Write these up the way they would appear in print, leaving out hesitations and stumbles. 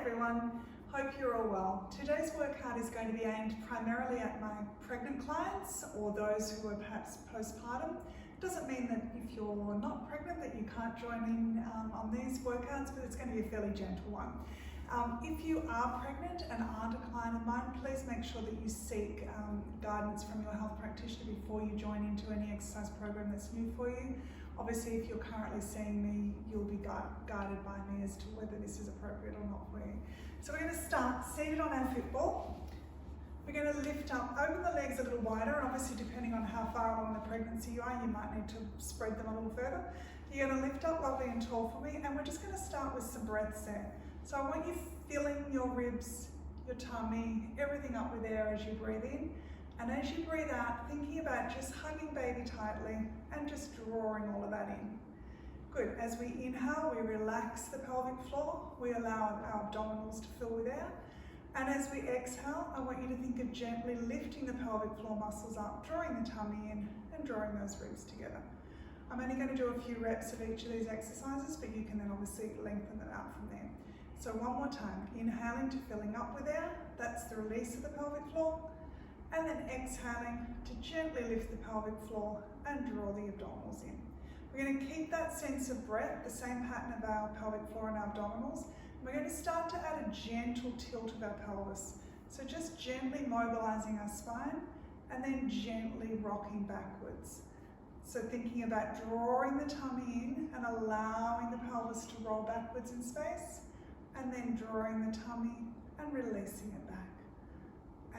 everyone, hope you're all well. Today's workout is going to be aimed primarily at my pregnant clients or those who are perhaps postpartum. Doesn't mean that if you're not pregnant that you can't join in on these workouts, but it's going to be a fairly gentle one. If you are pregnant and aren't a client of mine, please make sure that you seek guidance from your health practitioner before you join into any exercise program that's new for you. Obviously, if you're currently seeing me, you'll be guided by me as to whether this is appropriate or not for you. So we're going to start seated on our football. We're going to lift up, open the legs a little wider, and obviously depending on how far along the pregnancy you are, you might need to spread them a little further. You're going to lift up lovely and tall for me, and we're just going to start with some breaths there. So I want you filling your ribs, your tummy, everything up with air as you breathe in. And as you breathe out, thinking about just hugging baby tightly and just drawing all of that in. Good. As we inhale, we relax the pelvic floor. We allow our abdominals to fill with air. And as we exhale, I want you to think of gently lifting the pelvic floor muscles up, drawing the tummy in and drawing those ribs together. I'm only going to do a few reps of each of these exercises, but you can then obviously lengthen them out from there. So one more time, inhaling to filling up with air. That's the release of the pelvic floor. And then exhaling to gently lift the pelvic floor and draw the abdominals in. We're going to keep that sense of breath, the same pattern of our pelvic floor and our abdominals. We're going to start to add a gentle tilt of our pelvis. So just gently mobilizing our spine and then gently rocking backwards. So thinking about drawing the tummy in and allowing the pelvis to roll backwards in space, and then drawing the tummy and releasing it back.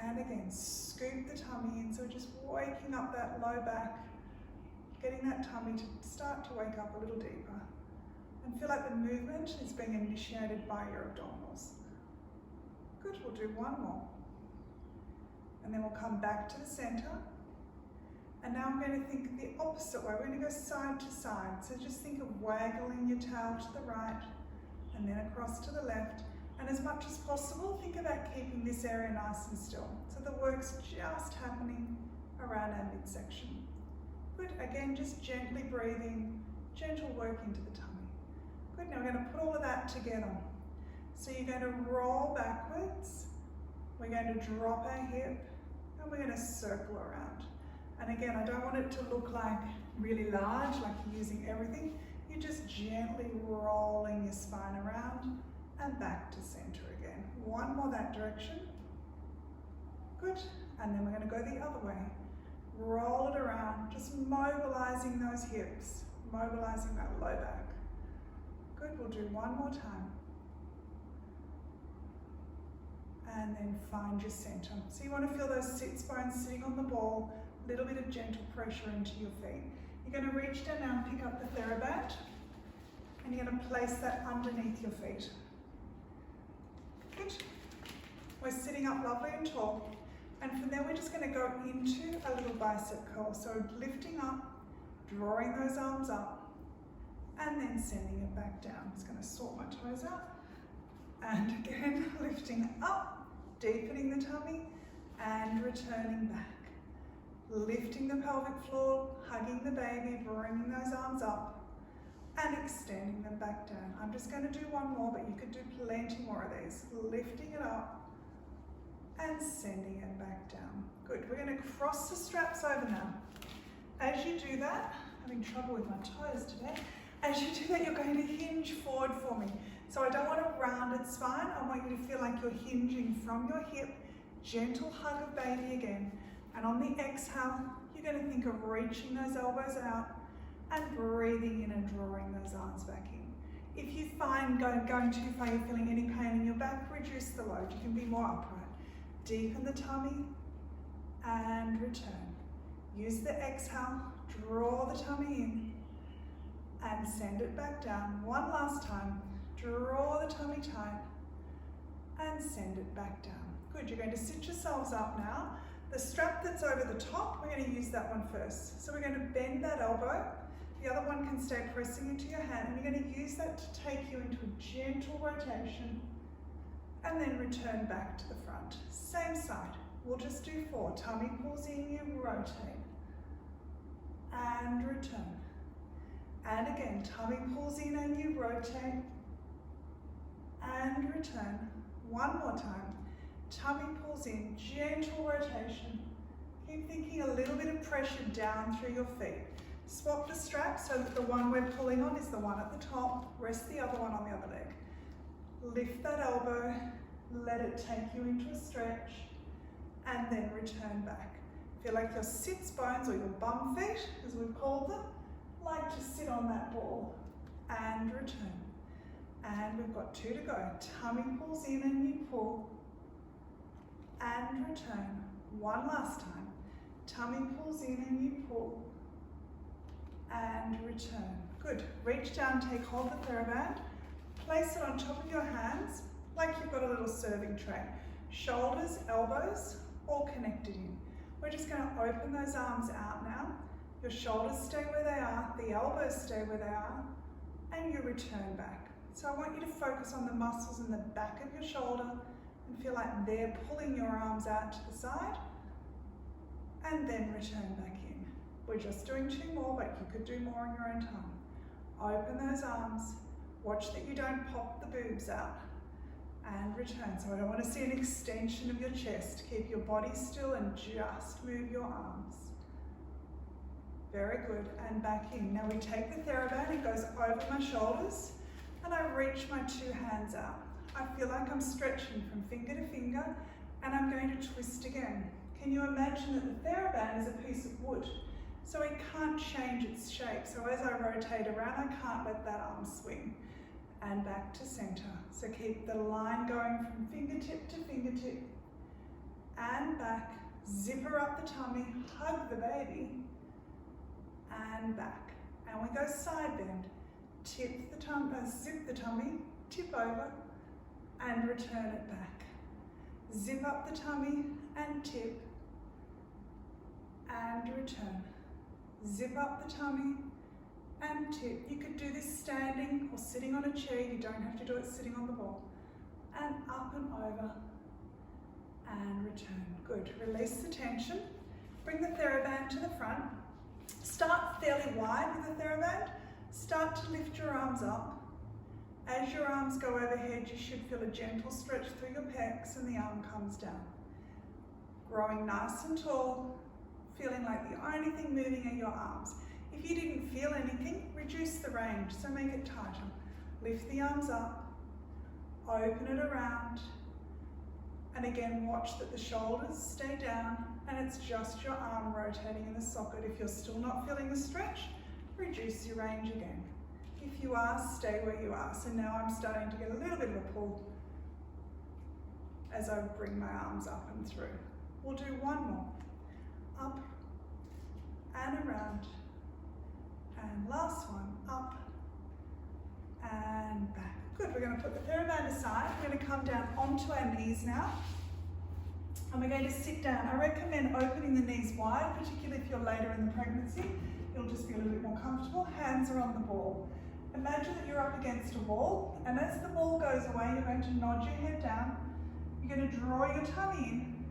And again, scoop the tummy in, so just waking up that low back, getting that tummy to start to wake up a little deeper. And feel like the movement is being initiated by your abdominals. Good, we'll do one more. And then we'll come back to the center. And now I'm going to think the opposite way. We're going to go side to side. So just think of waggling your tail to the right and then across to the left. And as much as possible, think about keeping this area nice and still. So the work's just happening around our midsection. Good, again, just gently breathing, gentle work into the tummy. Good, now we're going to put all of that together. So you're going to roll backwards, we're going to drop our hip, and we're going to circle around. And again, I don't want it to look like really large, like you're using everything. You're just gently rolling your spine around and back to center again. One more that direction. Good. And then we're going to go the other way. Roll it around, just mobilizing those hips, mobilizing that low back. Good. We'll do one more time. And then find your center. So you want to feel those sits bones sitting on the ball, a little bit of gentle pressure into your feet. You're going to reach down now and pick up the TheraBand, and you're going to place that underneath your feet. Good. We're sitting up lovely and tall, and from there we're just going to go into a little bicep curl. So lifting up, drawing those arms up, and then sending it back down. I'm just going to sort my toes out, and again lifting up, deepening the tummy, and returning back. Lifting the pelvic floor, hugging the baby, bringing those arms up, and extending them back down. I'm just going to do one more, but you could do plenty more of these. Lifting it up and sending it back down. Good. We're going to cross the straps over now. As you do that, I'm having trouble with my toes today. As you do that, you're going to hinge forward for me. So I don't want a rounded spine. I want you to feel like you're hinging from your hip. Gentle hug of baby again. And on the exhale, you're going to think of reaching those elbows out and breathing in and drawing those arms back in. If you find going too far, you're feeling any pain in your back, reduce the load. You can be more upright. Deepen the tummy and return. Use the exhale, draw the tummy in and send it back down. One last time, draw the tummy tight and send it back down. Good, you're going to sit yourselves up now. The strap that's over the top, we're going to use that one first. So we're going to bend that elbow. The other one can stay pressing into your hand, and you're going to use that to take you into a gentle rotation and then return back to the front. Same side. We'll just do 4. Tummy pulls in, you rotate and return. And again, tummy pulls in and you rotate and return. One more time. Tummy pulls in, gentle rotation. Keep thinking a little bit of pressure down through your feet. Swap the strap so that the one we're pulling on is the one at the top. Rest the other one on the other leg. Lift that elbow, let it take you into a stretch, and then return back. Feel like your sits bones, or your bum feet, as we've called them, like to sit on that ball, and return. And we've got 2 to go. Tummy pulls in and you pull, and return. One last time. Tummy pulls in and you pull, and return. Good. Reach down, take hold of the TheraBand, place it on top of your hands like you've got a little serving tray. Shoulders, elbows, all connected in. We're just going to open those arms out now. Your shoulders stay where they are, the elbows stay where they are, and you return back. So I want you to focus on the muscles in the back of your shoulder and feel like they're pulling your arms out to the side, and then return back in. We're just doing 2 more, but you could do more on your own time. Open those arms, watch that you don't pop the boobs out, and return. So I don't want to see an extension of your chest. Keep your body still and just move your arms. Very good, and back in. Now we take the TheraBand, it goes over my shoulders, and I reach my 2 hands out. I feel like I'm stretching from finger to finger, and I'm going to twist again. Can you imagine that the TheraBand is a piece of wood, so it can't change its shape. So as I rotate around, I can't let that arm swing. And back to center. So keep the line going from fingertip to fingertip, and back. Zipper up the tummy, hug the baby, and back. And we go side bend. Tip the tummy, zip the tummy, tip over, and return it back. Zip up the tummy and tip, and return. Zip up the tummy and tip. You could do this standing or sitting on a chair. You don't have to do it sitting on the ball. And up and over, and return. Good. Release the tension. Bring the TheraBand to the front. Start fairly wide with the TheraBand. Start to lift your arms up. As your arms go overhead, you should feel a gentle stretch through your pecs and the arm comes down. Growing nice and tall, feeling like the only thing moving are your arms. If you didn't feel anything, reduce the range, so make it tighter. Lift the arms up, open it around, and again watch that the shoulders stay down and it's just your arm rotating in the socket. If you're still not feeling the stretch, reduce your range again. If you are, stay where you are. So now I'm starting to get a little bit of a pull as I bring my arms up and through. We'll do 1 more. Up and around. And last one, up and back. Good, we're going to put the TheraBand aside. We're going to come down onto our knees now. And we're going to sit down. I recommend opening the knees wide, particularly if you're later in the pregnancy. You'll just be a little bit more comfortable. Hands are on the ball. Imagine that you're up against a wall, and as the ball goes away, you're going to nod your head down. You're going to draw your tummy in,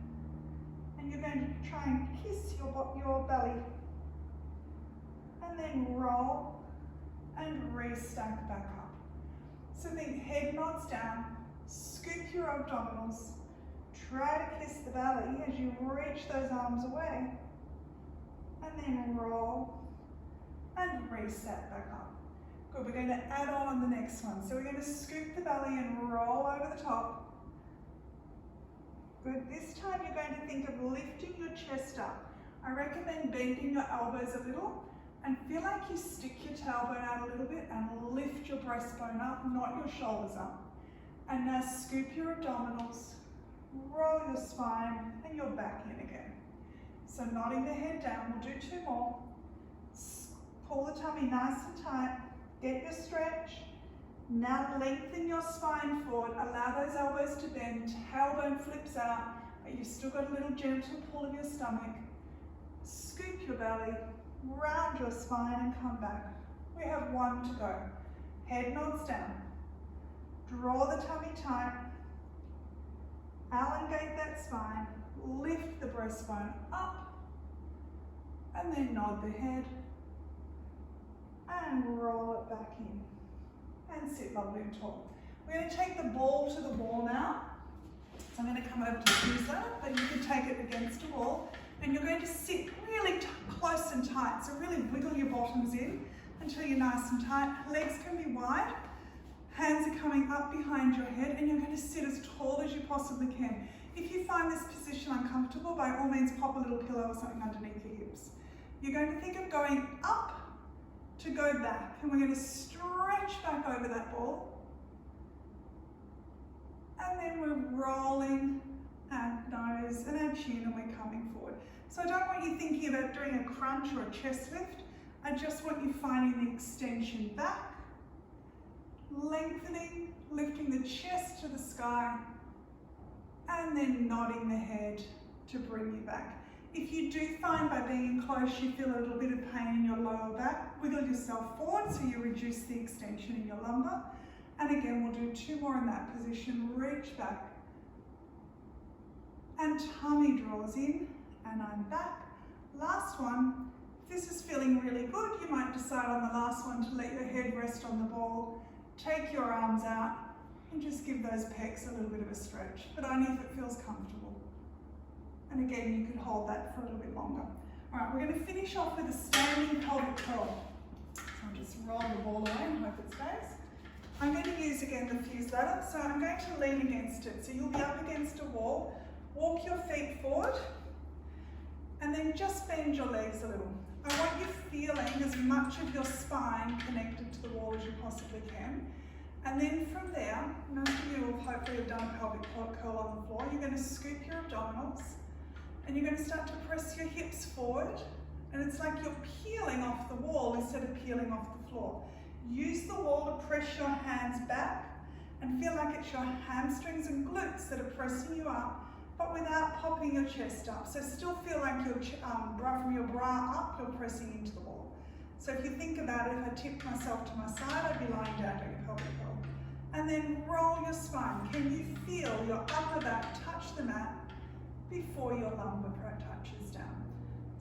and you're going to try and kiss your belly. And then roll and restack back up. So think head nods down, scoop your abdominals, try to kiss the belly as you reach those arms away, and then roll and reset back up. Good, we're going to add on the next one. So we're going to scoop the belly and roll over the top. Good, this time you're going to think of lifting your chest up. I recommend bending your elbows a little and feel like you stick your tailbone out a little bit and lift your breastbone up, not your shoulders up. And now scoop your abdominals, roll your spine, and you're back in again. So nodding the head down, we'll do 2 more. Pull the tummy nice and tight, get your stretch. Now lengthen your spine forward, allow those elbows to bend, tailbone flips out, but you've still got a little gentle pull of your stomach. Scoop your belly, round your spine and come back. We have 1 to go. Head nods down. Draw the tummy tight. Elongate that spine. Lift the breastbone up. And then nod the head. And roll it back in. And sit lovely and tall. We're going to take the ball to the wall now. So I'm going to come over to the fuse ladder, but you can take it against a wall. And you're going to sit really close and tight. So really wiggle your bottoms in until you're nice and tight. Legs can be wide. Hands are coming up behind your head, and you're going to sit as tall as you possibly can. If you find this position uncomfortable, by all means pop a little pillow or something underneath your hips. You're going to think of going up to go back, and we're going to stretch back over that ball. And then we're rolling our nose and our chin, and we're coming forward. So I don't want you thinking about doing a crunch or a chest lift. I just want you finding the extension back, lengthening, lifting the chest to the sky, and then nodding the head to bring you back. If you do find by being close you feel a little bit of pain in your lower back, wiggle yourself forward so you reduce the extension in your lumbar. And again, we'll do 2 more in that position. Reach back. And tummy draws in, and I'm back. Last one. If this is feeling really good, you might decide on the last one to let your head rest on the ball. Take your arms out and just give those pecs a little bit of a stretch, but only if it feels comfortable. And again, you could hold that for a little bit longer. All right, we're going to finish off with a standing pelvic curl. So I'll just roll the ball away and hope it stays. I'm going to use again the fuse ladder, so I'm going to lean against it. So you'll be up against a wall, walk your feet forward, and then just bend your legs a little. I want you feeling as much of your spine connected to the wall as you possibly can. And then from there, most of you will hopefully have done a pelvic curl on the floor. You're going to scoop your abdominals, and you're going to start to press your hips forward, and it's like you're peeling off the wall instead of peeling off the floor. Use the wall to press your hands back and feel like it's your hamstrings and glutes that are pressing you up, but without popping your chest up. So still feel like your from your bra up, you're pressing into the wall. So if you think about it, if I tipped myself to my side, I'd be lying down doing a pelvic curl. And then roll your spine. Can you feel your upper back touch the mat before your lumbar touches down?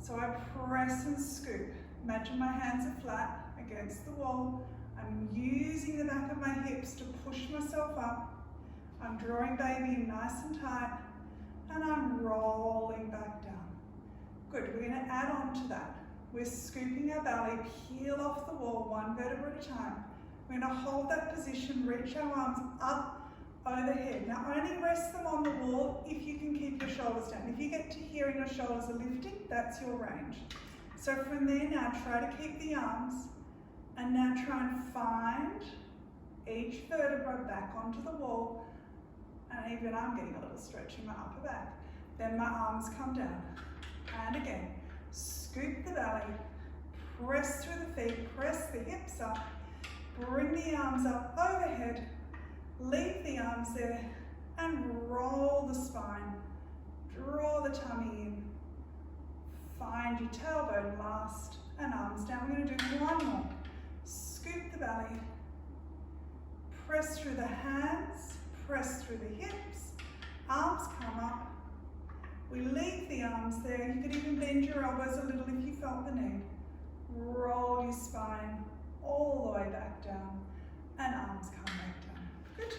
So I press and scoop. Imagine my hands are flat against the wall. I'm using the back of my hips to push myself up. I'm drawing baby in nice and tight, and I'm rolling back down. Good, we're going to add on to that. We're scooping our belly, peel off the wall, 1 vertebra at a time. We're going to hold that position, reach our arms up overhead. Now only rest them on the wall if you can keep your shoulders down. If you get to here and your shoulders are lifting, that's your range. So from there now, try to keep the arms, and now try and find each vertebra back onto the wall, and even I'm getting a little stretch in my upper back. Then my arms come down, and again, scoop the belly, press through the feet, press the hips up, bring the arms up overhead, leave the arms there, and roll the spine, draw the tummy in, find your tailbone last, and arms down. We're going to do 1 more. Scoop the belly, press through the hands, press through the hips, arms come up. We leave the arms there. You could even bend your elbows a little if you felt the need. Roll your spine all the way back down, and arms come back down. Good.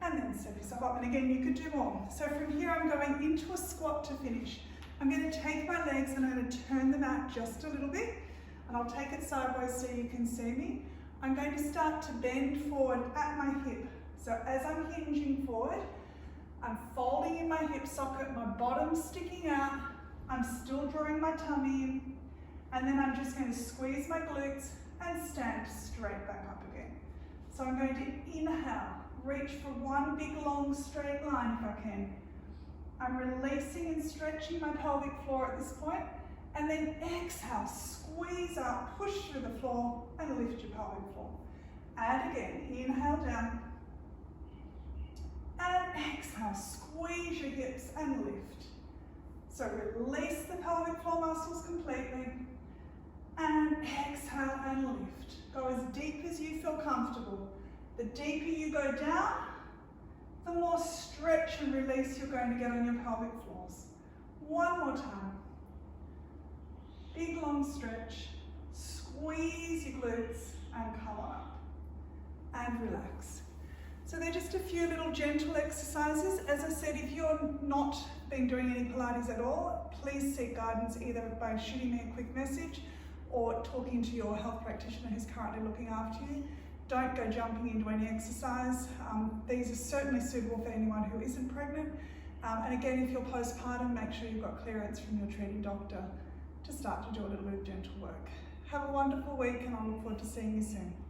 And then step yourself up. And again, you could do more. So from here, I'm going into a squat to finish. I'm going to take my legs and I'm going to turn them out just a little bit, and I'll take it sideways so you can see me. I'm going to start to bend forward at my hip. So as I'm hinging forward, I'm folding in my hip socket, my bottom's sticking out, I'm still drawing my tummy in, and then I'm just going to squeeze my glutes and stand straight back up again. So I'm going to inhale, reach for 1 big long straight line if I can. I'm releasing and stretching my pelvic floor at this point, and then exhale, squeeze up, push through the floor, and lift your pelvic floor. And again, inhale down, and exhale, squeeze your hips and lift. So release the pelvic floor muscles completely, and exhale and lift. Go as deep as you feel comfortable. The deeper you go down, the more stretch and release you're going to get on your pelvic floors. 1 more time. Big long stretch, squeeze your glutes and come on up and relax. So they're just a few little gentle exercises. As I said, if you're not been doing any Pilates at all, please seek guidance either by shooting me a quick message or talking to your health practitioner who's currently looking after you. Don't go jumping into any exercise. These are certainly suitable for anyone who isn't pregnant. And again, if you're postpartum, make sure you've got clearance from your treating doctor to start to do a little bit of gentle work. Have a wonderful week and I look forward to seeing you soon.